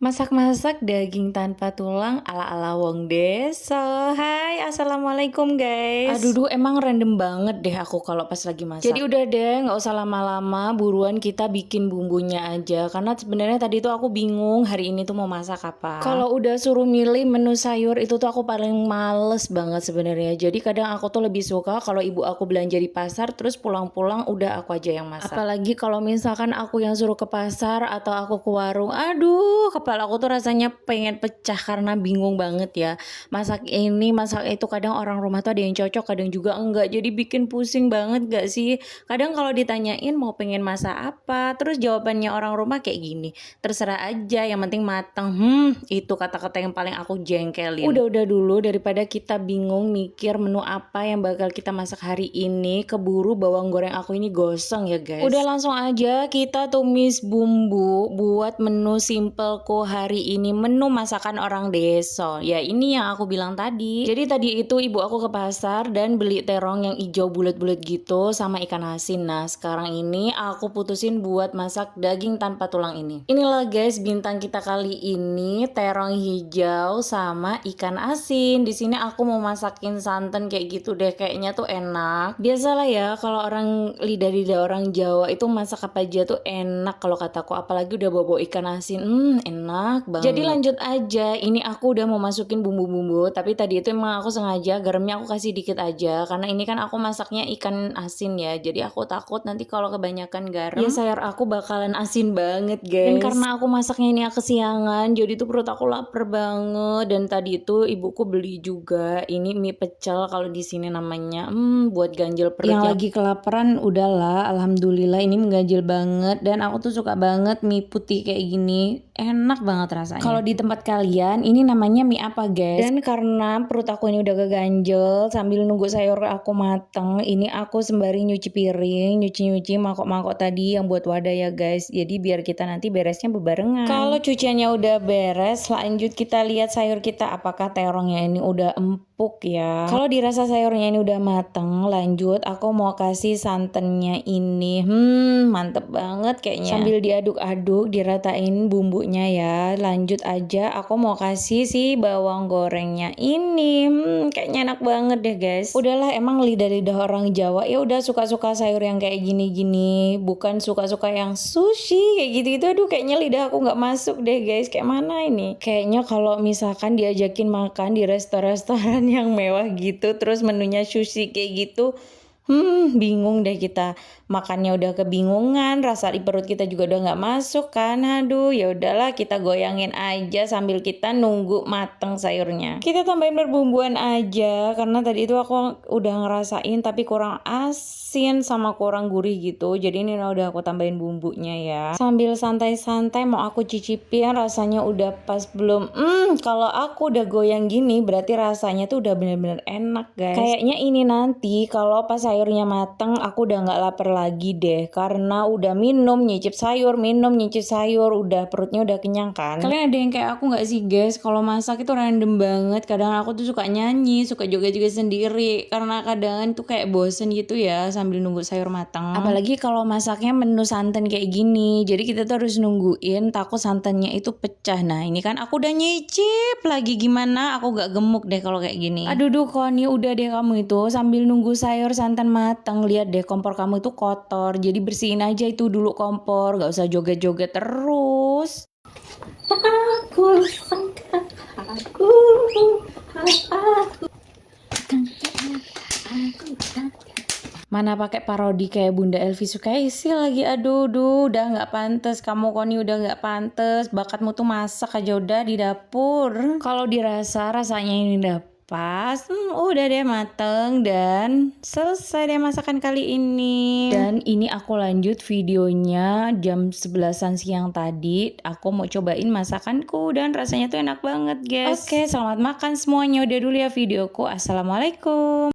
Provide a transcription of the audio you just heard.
Masak-masak daging tanpa tulang ala-ala wong desa. Hai, assalamualaikum guys. Aduh, emang random banget deh aku kalau pas lagi masak. Jadi udah deh, nggak usah lama-lama, buruan kita bikin bumbunya aja. Karena sebenarnya tadi tuh aku bingung hari ini tuh mau masak apa. Kalau udah suruh milih menu sayur itu tuh aku paling males banget sebenarnya. Jadi kadang aku tuh lebih suka kalau ibu aku belanja di pasar, terus pulang-pulang udah aku aja yang masak. Apalagi kalau misalkan aku yang suruh ke pasar atau aku ke warung, aduh kepala aku tuh rasanya pengen pecah karena bingung banget ya. Masak ini, masak itu, kadang orang rumah tuh ada yang cocok, kadang juga enggak. Jadi bikin pusing banget gak sih? Kadang kalau ditanyain mau pengen masak apa, terus jawabannya orang rumah kayak gini, terserah aja, yang penting mateng. Itu kata-kata yang paling aku jengkelin. Udah dulu, daripada kita bingung mikir menu apa yang bakal kita masak hari ini, keburu bawang goreng aku ini gosong ya guys. Udah langsung aja kita tumis bumbu buat menu simpelku hari ini, menu masakan orang desa. Ya ini yang aku bilang tadi. Jadi tadi itu ibu aku ke pasar dan beli terong yang hijau bulat-bulat gitu sama ikan asin. Nah sekarang ini aku putusin buat masak daging tanpa tulang ini. Inilah guys bintang kita kali ini, terong hijau sama ikan asin. Di sini aku mau masakin santan kayak gitu deh, kayaknya tuh enak. Biasalah ya kalau orang lidah-lidah orang Jawa itu masak apa aja tuh enak kalau kataku, apalagi udah bawa ikan asin. Enak banget. Jadi lanjut aja, ini aku udah mau masukin bumbu-bumbu, tapi tadi itu emang aku sengaja garamnya aku kasih dikit aja karena ini kan aku masaknya ikan asin ya. Jadi aku takut nanti kalau kebanyakan garam ya sayur aku bakalan asin banget guys. Dan karena aku masaknya ini kesiangan, jadi tuh perut aku lapar banget. Dan tadi itu ibuku beli juga ini mie pecel kalau di sini namanya. Buat ganjel perut. Yang lagi kelaparan udahlah, alhamdulillah ini mengganjil banget. Dan aku tuh suka banget mie putih kayak gini, enak banget rasanya. Kalau di tempat kalian ini namanya mie apa guys? Dan karena perut aku ini udah keganjel, sambil nunggu sayur aku mateng, ini aku sembari nyuci piring, nyuci mangkok-mangkok tadi yang buat wadah ya guys. Jadi biar kita nanti beresnya bebarengan. Kalau cuciannya udah beres, lanjut kita lihat sayur kita apakah terongnya ini udah empuk ya. Kalau dirasa sayurnya ini udah mateng, lanjut aku mau kasih santannya ini. Mantep banget kayaknya. Sambil diaduk-aduk, diratain bumbunya ya. Lanjut aja aku mau kasih si bawang gorengnya ini. Kayaknya enak banget deh guys. Udahlah, emang lidah-lidah orang Jawa ya udah suka-suka sayur yang kayak gini-gini, bukan suka-suka yang sushi kayak gitu-gitu. Aduh kayaknya lidah aku nggak masuk deh guys. Kayak mana ini? Kayaknya kalau misalkan diajakin makan di restoran-restoran yang mewah gitu, terus menunya sushi kayak gitu, bingung deh kita, makannya udah kebingungan, rasa di perut kita juga udah nggak masuk kan. Aduh ya udahlah, kita goyangin aja sambil kita nunggu mateng sayurnya. Kita tambahin perbumbuan aja karena tadi itu aku udah ngerasain tapi kurang asin sama kurang gurih gitu. Jadi ini udah aku tambahin bumbunya ya. Sambil santai-santai mau aku cicipin rasanya udah pas belum. Kalau aku udah goyang gini berarti rasanya tuh udah bener-bener enak guys. Kayaknya ini nanti kalau pas sayurnya mateng aku udah nggak lapar lagi deh, karena udah minum nyicip sayur, udah perutnya udah kenyang kan. Kalian ada yang kayak aku nggak sih guys? Kalau masak itu random banget. Kadang aku tuh suka nyanyi, suka joget-joget sendiri karena kadang tuh kayak bosen gitu ya sambil nunggu sayur mateng. Apalagi kalau masaknya menu santan kayak gini, jadi kita tuh harus nungguin, takut santannya itu pecah. Nah ini kan aku udah nyicip lagi, gimana aku gak gemuk deh kalau kayak gini. Aduh Koni, udah deh kamu itu sambil nunggu sayur santan matang, lihat deh kompor kamu itu kotor, jadi bersihin aja itu dulu kompor, gak usah joget-joget terus. Mana pakai parodi kayak Bunda Elvi Sukaisi lagi. Aduh udah nggak pantas kamu Koni, udah nggak pantas, bakatmu tuh masak aja udah di dapur. Kalau dirasa rasanya ini udah pas, udah deh mateng dan selesai deh masakan kali ini. Dan ini aku lanjut videonya jam 11-an siang tadi, aku mau cobain masakanku dan rasanya tuh enak banget guys. Oke, selamat makan semuanya. Udah dulu ya videoku. Assalamualaikum.